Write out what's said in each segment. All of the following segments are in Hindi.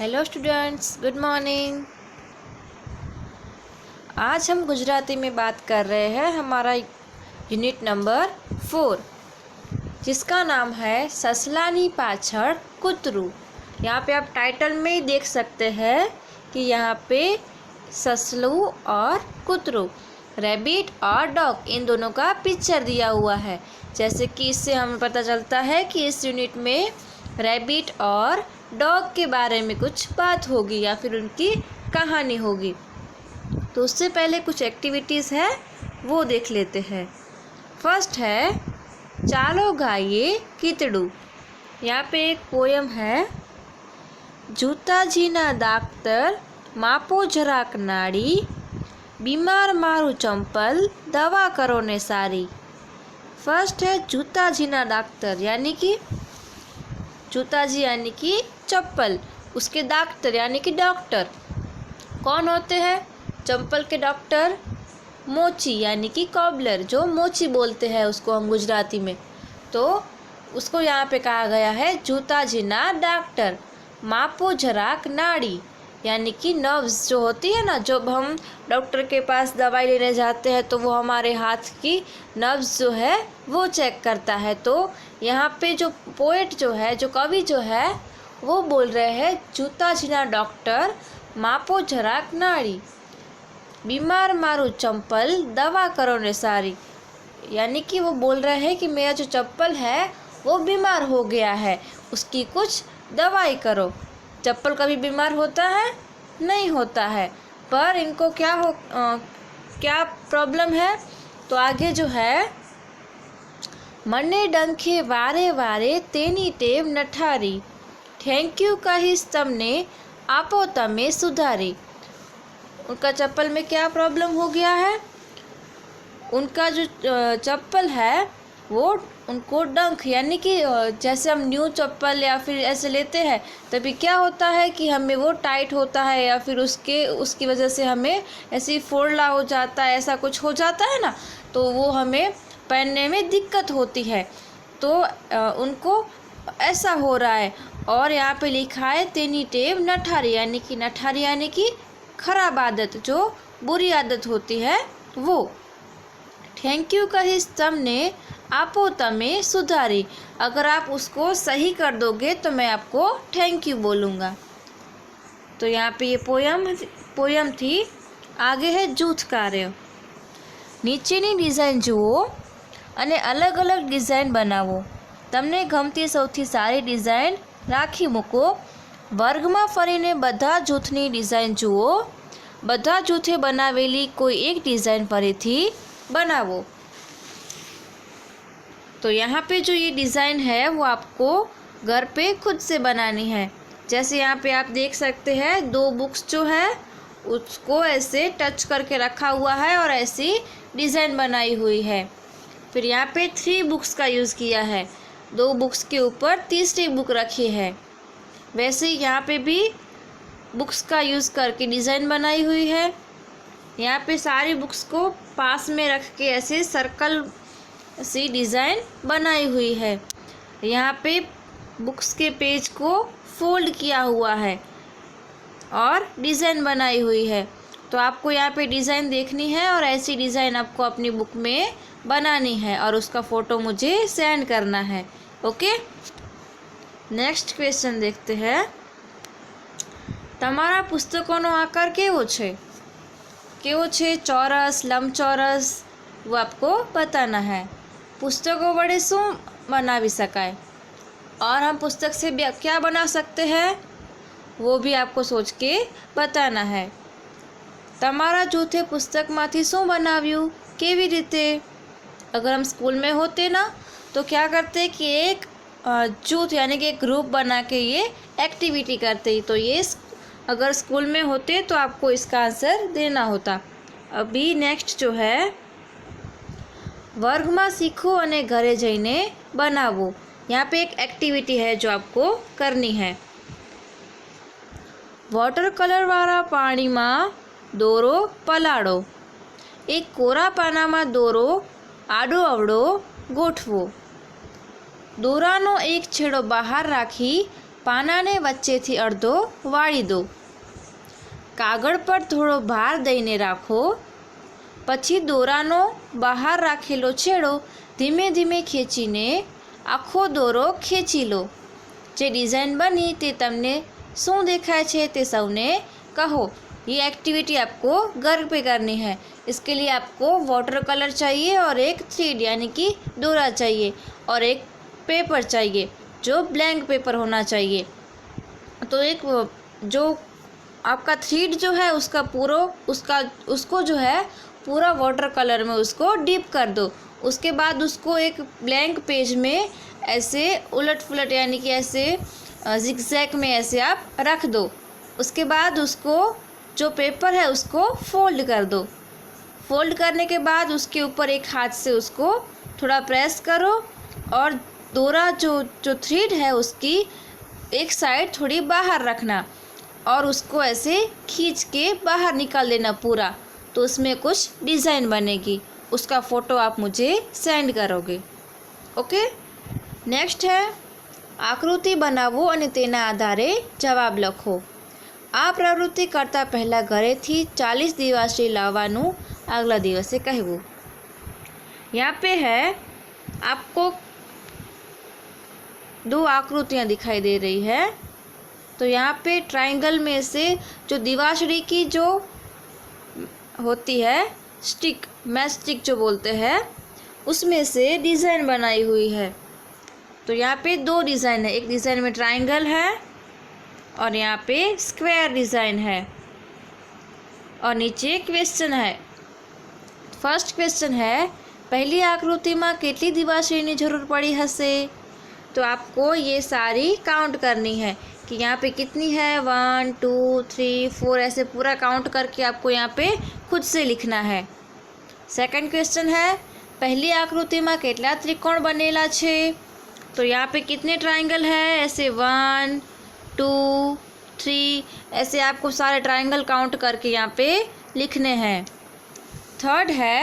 Hello students, good morning. आज हम गुजराती में बात कर रहे हैं हमारा यूनिट नंबर 4, जिसका नाम है ससलानी पाछड़ कुतरू। यहाँ पे आप टाइटल में ही देख सकते हैं कि यहाँ पे ससलू और कुतरू, रैबिट और डॉग, इन दोनों का पिक्चर दिया हुआ है। जैसे कि इससे हमें पता चलता है कि इस यूनिट में रैबिट और डॉग के बारे में कुछ बात होगी या फिर उनकी कहानी होगी। तो उससे पहले कुछ एक्टिविटीज़ है वो देख लेते हैं। फर्स्ट है चालो गाइए कीतड़ू। यहाँ पे एक पोयम है। जूताजीना डाक्टर मापो જરાક નાડી, बीमार मारू चंपल दवा करो ने सारी। फर्स्ट है जूताजीना डाक्टर, यानी कि जूताजी यानी कि चप्पल, उसके डॉक्टर यानी कि डॉक्टर कौन होते हैं? चंपल के डॉक्टर मोची यानी कि कॉबलर, जो मोची बोलते हैं उसको हम गुजराती में। तो उसको यहाँ पे कहा गया है जूताजीना डॉक्टर मापो જરાક नाड़ी, यानी कि नर्व्स जो होती है ना, जब हम डॉक्टर के पास दवाई लेने जाते हैं तो वो हमारे हाथ की नर्व्स जो है वो चेक करता है। तो यहाँ पे जो पोएट जो है, जो कवि जो है, वो बोल रहे हैं जूताजीना डॉक्टर मापो જરાક नाड़ी, बीमार मारू चंपल दवा करो ने सारी। यानी कि वो बोल रहे हैं कि मेरा जो चप्पल है वो बीमार हो गया है, उसकी कुछ दवाई करो। चप्पल कभी बीमार होता है? नहीं होता है। पर इनको क्या प्रॉब्लम है? तो आगे जो है, मने डंखे वारे वारे तेनी टेव नठारी, थैंक यू कहीश तमने आपो तमे सुधारी। उनका चप्पल में क्या प्रॉब्लम हो गया है? उनका जो चप्पल है वो उनको डंख, यानी कि जैसे हम न्यू चप्पल या फिर ऐसे लेते हैं तभी क्या होता है कि हमें वो टाइट होता है या फिर उसकी वजह से हमें ऐसी फोड़ला हो जाता है, ऐसा कुछ हो जाता है ना, तो वो हमें पहनने में दिक्कत होती है। तो उनको ऐसा हो रहा है। और यहाँ पे लिखा है तेनी टेव नठारी, यानी कि नठारी यानी कि खराब आदत, जो बुरी आदत होती है वो। थैंक यू कहीश तमने आपो तमे सुधारी, अगर आप उसको सही कर दोगे तो मैं आपको थैंक यू बोलूँगा। तो यहाँ पे ये पोयम थी। आगे है जूथ कार्य। નીચેની ડિઝાઇન જુઓ અને અલગ અલગ ડિઝાઇન બનાવો. તમને ગમતી સૌથી સારી ડિઝાઇન રાખી મૂકો. વર્ગમાં ફરીને બધા જૂથની ડિઝાઇન જુઓ. બધા જૂથે બનાવેલી કોઈ એક ડિઝાઇન ફરીથી बनाओ। तो यहाँ पे जो ये डिज़ाइन है वो आपको घर पे खुद से बनानी है। जैसे यहाँ पे आप देख सकते हैं, दो बुक्स जो है उसको ऐसे टच करके रखा हुआ है और ऐसी डिज़ाइन बनाई हुई है। फिर यहाँ पे 3 बुक्स का यूज़ किया है, 2 बुक्स के ऊपर तीसरी बुक रखी है। वैसे ही यहाँ पे भी बुक्स का यूज़ करके डिज़ाइन बनाई हुई है। यहाँ पे सारी बुक्स को पास में रख के ऐसे सर्कल सी डिज़ाइन बनाई हुई है। यहाँ पे बुक्स के पेज को फोल्ड किया हुआ है और डिज़ाइन बनाई हुई है। तो आपको यहाँ पे डिज़ाइन देखनी है और ऐसी डिज़ाइन आपको अपनी बुक में बनानी है और उसका फ़ोटो मुझे सेंड करना है। ओके, नेक्स्ट क्वेश्चन देखते हैं। तमारा पुस्तकों आकार केवो छे? केवो छे? चौरस, लंबचौरस, वो आपको बताना है। पुस्तकों वड़े शू बनावी शकाय और हम पुस्तक से क्या बना सकते हैं वो भी आपको सोच के बताना है। तमारा जूथे पुस्तकमांथी शू बनाव्यू, केवी रीते? अगर हम स्कूल में होते ना तो क्या करते कि एक जूथ यानी कि एक ग्रुप बना के ये एक्टिविटी करते। तो ये अगर स्कूल में होते तो आपको इसका आंसर देना होता। अभी नेक्स्ट जो है, वर्ग में सीखो और घरे जईने बनावो। यहाँ पे एक एक्टिविटी है जो आपको करनी है। वॉटर कलर वाला पानी में दोरो पलाड़ो. एक कोरा पाना में दोरो आडो अवड़ो गोठवो. दोरानो एक छेड़ो बहार राखी પાનાને વચ્ચેથી અડધો વાળી દો. કાગળ પર થોડો ભાર દઈને રાખો. પછી દોરાનો બહાર રાખેલો છેડો ધીમે ધીમે ખેંચીને આખો દોરો ખેંચી લો. જે ડિઝાઇન બની તે તમને શું દેખાય છે તે સૌને कहो. ये एक्टिविटी आपको घर पे करनी है. इसके लिए आपको वाटर कलर चाहिए और एक थ्रेड यानी कि डोरा चाहिए और एक पेपर चाहिए जो ब्लैंक पेपर होना चाहिए. तो एक जो आपका थ्रेड जो है उसको जो है पूरा वाटर कलर में उसको डीप कर दो. उसके बाद उसको एक ब्लैंक पेज में ऐसे उलट पुलट यानी कि ऐसे जिगजैग में ऐसे आप रख दो. उसके बाद उसको जो पेपर है उसको फोल्ड कर दो. फोल्ड करने के बाद उसके ऊपर एक हाथ से उसको थोड़ा प्रेस करो और डोरा जो थ्रेड है उसकी एक साइड थोड़ी बाहर रखना और उसको ऐसे खींच के बाहर निकाल देना पूरा. तो उसमें कुछ डिज़ाइन बनेगी. उसका फ़ोटो आप मुझे सेंड करोगे. ओके. नेक्स्ट है आकृति बनावो અને તેના આધારે જવાબ લખો. આ પ્રવૃત્તિ કરતાં પહેલાં ઘરેથી 40 દિવાસળી લાવવાનું આગલા દિવસે કહેવું. यहाँ पे है आपको 2 आकृतियाँ दिखाई दे रही है. तो यहाँ पे ट्रायंगल में से जो दिवासળી की जो होती है स्टिक मैच स्टिक जो बोलते हैं उसमें से डिज़ाइन बनाई हुई है. तो यहाँ पे 2 डिज़ाइन है. एक डिज़ाइन में ट्रायंगल है और यहाँ पे स्क्वायर डिज़ाइन है और नीचे क्वेश्चन है. फर्स्ट क्वेश्चन है पहली आकृतिમાં કેટલી દિવાસળીની જરૂર પડી હશે. तो आपको ये सारी काउंट करनी है कि यहाँ पे कितनी है 1 2 3 4 ऐसे पूरा काउंट करके आपको यहाँ पे खुद से लिखना है. सेकंड क्वेश्चन है पहली आकृतिમાં કેટલા ત્રિકોણ બનેલા છે. तो यहाँ पे कितने ट्रायंगल है ऐसे 1 2 3 ऐसे आपको सारे ट्रायंगल काउंट करके यहाँ पे लिखने हैं. थर्ड है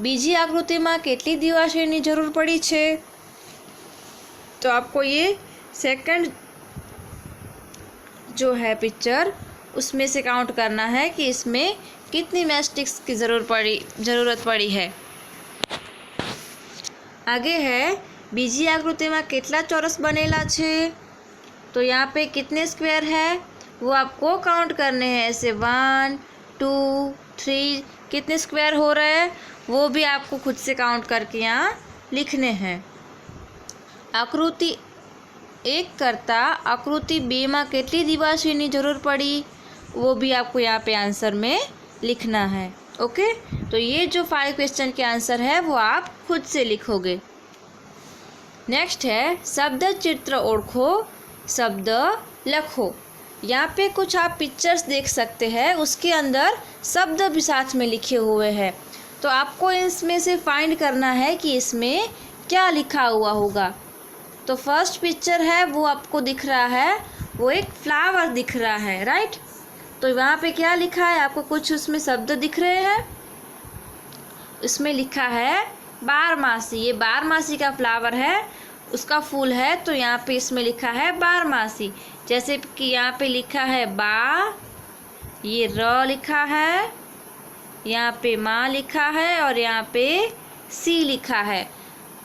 बीजी आकृतिમાં કેટલી દિવાસળીની જરૂર પડી છે. तो आपको ये सेकंड जो है पिक्चर उसमें से काउंट करना है कि इसमें कितनी मैस्टिक्स की ज़रूरत पड़ी है. आगे है बीजी आकृतिમાં કેટલા ચોરસ બનેલા છે. तो यहाँ पे कितने स्क्वायर है वो आपको काउंट करने हैं. ऐसे 1 2 3 कितने स्क्वायर हो रहे हैं वो भी आपको खुद से काउंट करके यहाँ लिखने हैं. आकृति 1 करता आकृति 2 में કેટલી દિવાસળીની જરૂર પડી वो भी आपको यहाँ पे आंसर में लिखना है. ओके. तो ये जो 5 क्वेश्चन के आंसर है वो आप खुद से लिखोगे. नेक्स्ट है शब्द चित्र ओळखो शब्द लखो. यहाँ पे कुछ आप पिक्चर्स देख सकते हैं उसके अंदर शब्द भी साथ में लिखे हुए हैं. तो आपको इसमें से फाइंड करना है कि इसमें क्या लिखा हुआ होगा. तो फर्स्ट पिक्चर है वो आपको दिख रहा है वो एक फ्लावर दिख रहा है. राइट. तो वहाँ पे क्या लिखा है आपको कुछ उसमें शब्द दिख रहे हैं. इसमें लिखा है बारमासी. ये बारमासी का फ्लावर है उसका फूल है. तो यहाँ पे इसमें लिखा है बारमासी. जैसे कि यहाँ पे लिखा है बा ये र लिखा है यहाँ पे माँ लिखा है और यहाँ पे सी लिखा है.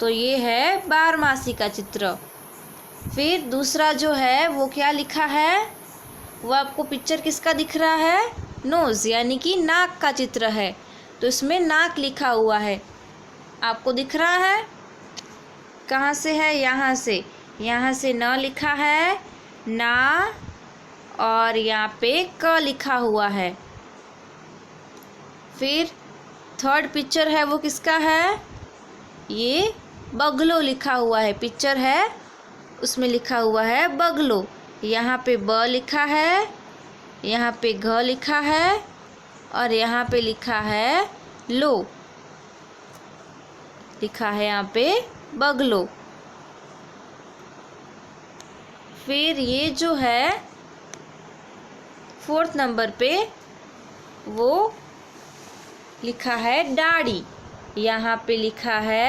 तो ये है बारमासी का चित्र. फिर दूसरा जो है वो क्या लिखा है वो आपको पिक्चर किसका दिख रहा है नोज़ यानी कि नाक का चित्र है. तो इसमें नाक लिखा हुआ है आपको दिख रहा है. कहाँ से है यहाँ से न लिखा है ना और यहाँ पे क लिखा हुआ है. फिर थर्ड पिक्चर है वो किसका है ये बगलो लिखा हुआ है. पिक्चर है उसमें लिखा हुआ है बगलो. यहाँ पे ब लिखा है यहाँ पे घ लिखा है और यहाँ पे लिखा है लो लिखा है यहाँ पे बगलो. फिर ये जो है 4th नंबर पे वो लिखा है डाड़ी. यहाँ पे लिखा है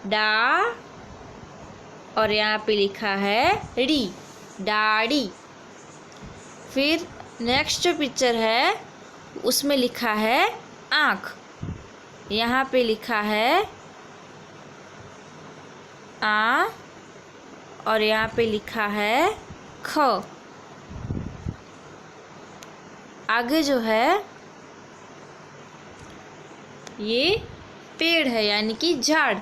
डा और यहाँ पे लिखा है री. डाड़ी। फिर नेक्स्ट जो पिक्चर है उसमें लिखा है आँख। यहाँ पे लिखा है आ और यहाँ पे लिखा है ख। आगे जो है ये पेड़ है यानी कि झाड़,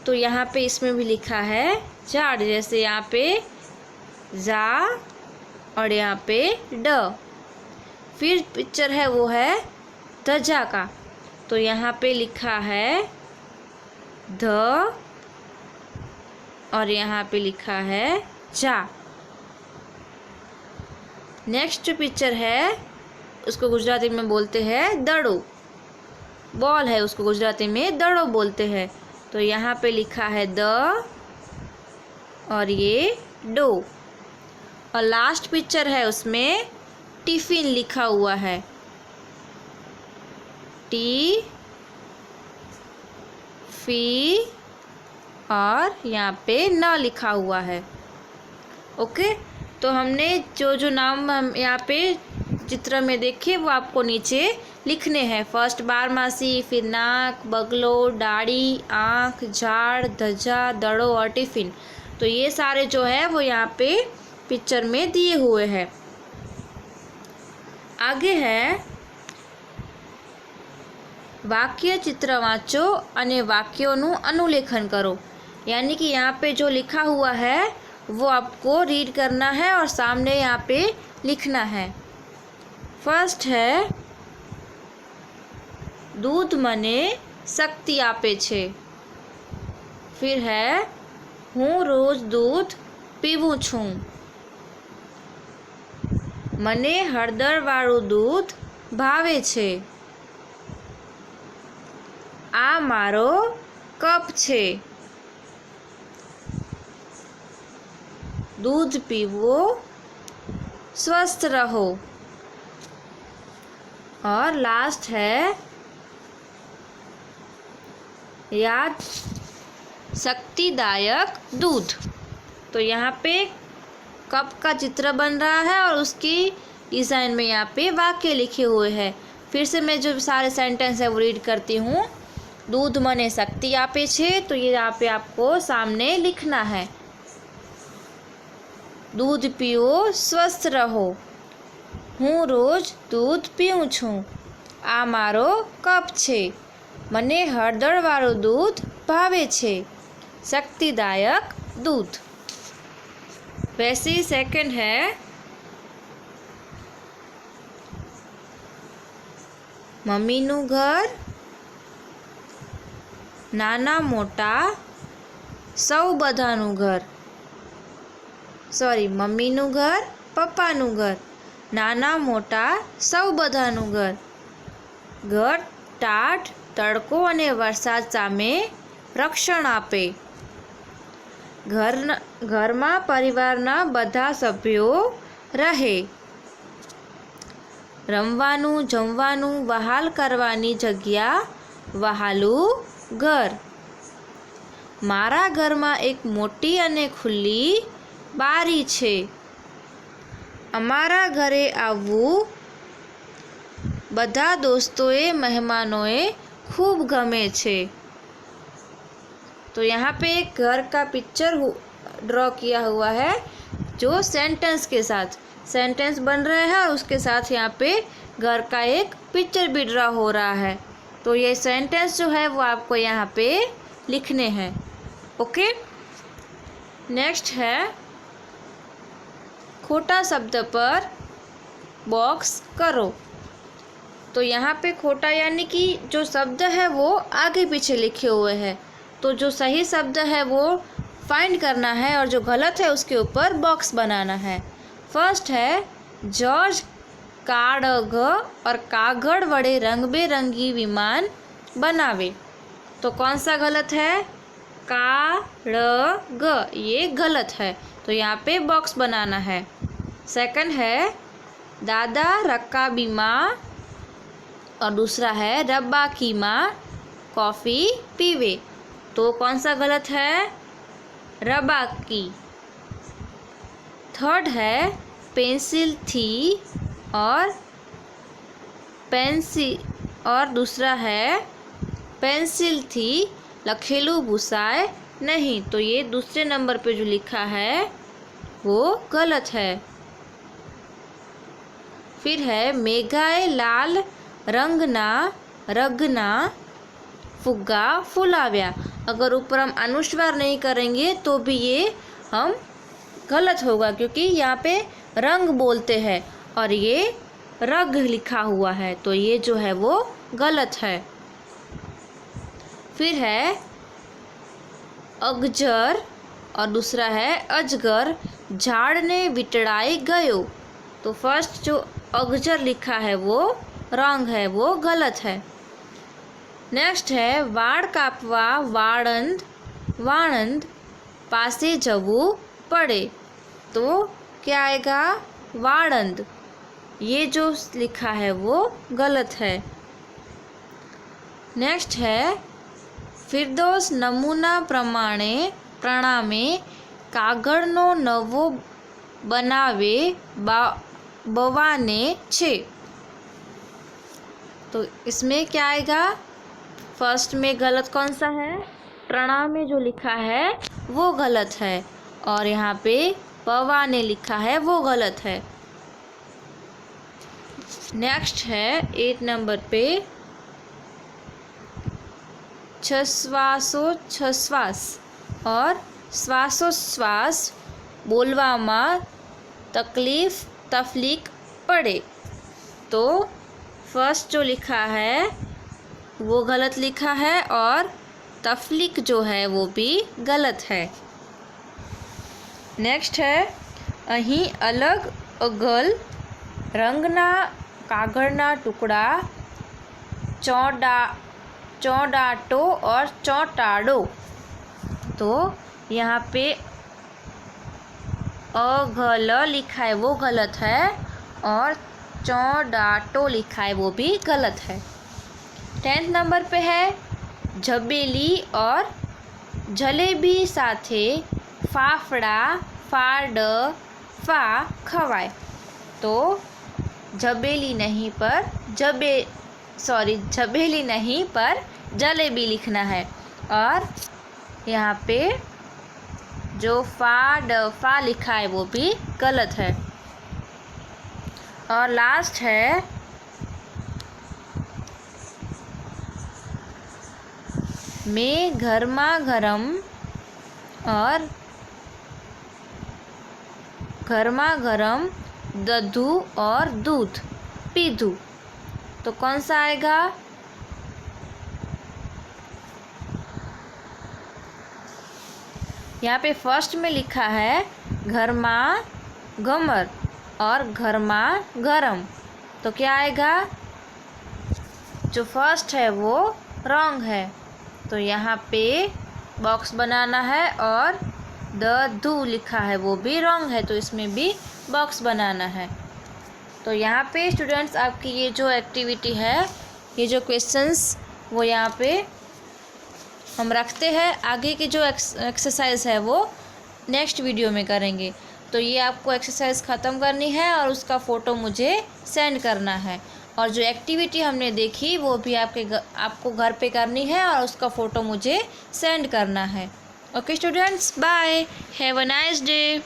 तो यहाँ पे इसमें भी लिखा है झाड़, जैसे यहाँ पे जा और यहाँ पे ड। फिर पिक्चर है वो है ध्वजा का, तो यहाँ पे लिखा है ध और यहाँ पे लिखा है जा। नेक्स्ट जो पिक्चर है उसको गुजराती में बोलते हैं दड़ो। बॉल है उसको गुजराती में दड़ो बोलते हैं, तो यहाँ पे लिखा है द और ये डो। और लास्ट पिक्चर है उसमें टिफिन लिखा हुआ है, टी फी और यहाँ पे न लिखा हुआ है। ओके, तो हमने जो नाम हम यहाँ पे चित्र में देखे वो आपको नीचे लिखने हैं। फर्स्ट बारहमासी, फिर नाक, बगलो, डाड़ी, आँख, झाड़, ध्वजा, दड़ो और टिफिन। तो ये सारे जो है वो यहाँ पे पिक्चर में दिए हुए हैं। आगे है वाक्य चित्र वाँचो અને वाक्योનું अनुलेखन करो। यानी कि यहाँ पे जो लिखा हुआ है वो आपको रीड करना है और सामने यहाँ पे लिखना है। फर्स्ट है दूध मने शक्ति आपे छे। फिर है हूँ रोज दूध पीवूँ छूँ। मने हळदर वाळुं दूध भावे छे। आ मारो कप छे। दूध पीवो स्वस्थ रहो। और लास्ट है याद शक्तिदायक दूध। तो यहाँ पे कप का चित्र बन रहा है और उसकी डिज़ाइन में यहाँ पे वाक्य लिखे हुए हैं। फिर से मैं जो सारे सेंटेंस है वो रीड करती हूँ। दूध मने शक्ति आपे छे, तो ये यहाँ पे आपको सामने लिखना है। दूध पियो स्वस्थ रहो। हूँ रोज दूध पीऊँ छूँ। आ मारो कप छे। मने हळदरवाळुं दूध भावे छे। शक्तिदायक दूध। वैसे ही सेकंड है मम्मीનું घर नाना मोटा सौ बधाનું घर। सॉरी, मम्मीનું घर पप्पाનું घर नाना मोटा सौ बधाનું घर। घर टाट तड़को अने वरसाद सामे रक्षण आपे। घरमा परिवारना बधा सभ्यो रहे। रमवानुं जमवानुं वहाल करवानी जग्या वहालुं घर। मारा घरमां एक मोटी अने खुल्ली बारी छे। अमारा घरे आववुं बधा दोस्तोए मेहमानोए खूब गमे छे। तो यहाँ पे एक घर का पिक्चर ड्रॉ किया हुआ है जो सेंटेंस के साथ सेंटेंस बन रहे हैं और उसके साथ यहाँ पे घर का एक पिक्चर भी ड्रॉ हो रहा है। तो ये सेंटेंस जो है वो आपको यहाँ पे लिखने हैं। ओके, नेक्स्ट है खोटा शब्द पर बॉक्स करो। तो यहाँ पे खोटा यानी कि जो शब्द है वो आगे पीछे लिखे हुए हैं, तो जो सही शब्द है वो फाइंड करना है और जो गलत है उसके ऊपर बॉक्स बनाना है। फर्स्ट है जॉर्ज काड़ग और कागड़ वड़े रंग बेरंगी विमान बनावे। तो कौन सा गलत है? काड़ग, ये गलत है, तो यहाँ पे बॉक्स बनाना है। सेकंड है दादा रकाबी माँ और दूसरा है रब्बाकी माँ कॉफ़ी पीवे। तो कौन सा गलत है? रबाकी। थर्ड है पेंसिल थी और दूसरा है पेंसिल थी लखेलू भूसाए नहीं। तो ये दूसरे नंबर पे जो लिखा है वो गलत है। फिर है मेघाए लाल रंगना रगना फुग्गा फुलाव्या। अगर ऊपर हम अनुस्वार नहीं करेंगे तो भी ये हम गलत होगा, क्योंकि यहाँ पे रंग बोलते हैं और ये रग लिखा हुआ है, तो ये जो है वो गलत है। फिर है अगजर और दूसरा है अजगर झाड़ने विटड़ाई गयो। तो फर्स्ट जो अगजर लिखा है वो रॉन्ग है, वो गलत है। नेक्स्ट है वाड़ कापवा वाणंद वाणंद पासे जवू पड़े। तो क्या आएगा? वाणंद। ये जो लिखा है वो गलत है। नेक्स्ट है फिरदौस नमूना प्रणामे कागड़नो नवो बनावे बवाने छे। तो इसमें क्या आएगा? फर्स्ट में गलत कौन सा है? प्रणाम में जो लिखा है वो गलत है और यहाँ पे बवाने लिखा है वो गलत है। नेक्स्ट है 8 नंबर पे छश्वास और श्वासोश्वास बोलवामां तकलीफ पड़े। तो फर्स्ट जो लिखा है वो गलत लिखा है और तफलीक जो है वो भी गलत है। नेक्स्ट है अहीं अलग अगल रंगना कागड़ना टुकड़ा चौडाटो और चौटाड़ो। तो यहाँ पे अगल लिखा है वो गलत है और चौडाटो लिखा है वो भी गलत है। 10th नंबर पे है झबेली और जलेबी साथे फाफड़ा फाड़ फा खवाए। तो झबेली नहीं पर झबेली नहीं पर जलेबी लिखना है और यहाँ पे जो फा लिखा है वो भी गलत है। और लास्ट है मैं घरमा गरम और घरमा गरम दधू और दूध पीधू। तो कौन सा आएगा? यहाँ पे फर्स्ट में लिखा है घरमा गमर और घरमा गरम। तो क्या आएगा? जो फर्स्ट है वो रॉन्ग है, तो यहाँ पे बॉक्स बनाना है और दधू लिखा है वो भी रॉन्ग है, तो इसमें भी बॉक्स बनाना है। तो यहाँ पे स्टूडेंट्स आपकी ये जो एक्टिविटी है, ये जो क्वेश्चंस वो यहाँ पे हम रखते हैं। आगे की जो एक्सरसाइज है वो नेक्स्ट वीडियो में करेंगे। तो ये आपको एक्सरसाइज ख़त्म करनी है और उसका फ़ोटो मुझे सेंड करना है, और जो एक्टिविटी हमने देखी वो भी आपको घर पे करनी है और उसका फ़ोटो मुझे सेंड करना है। Okay students, bye, have a nice day.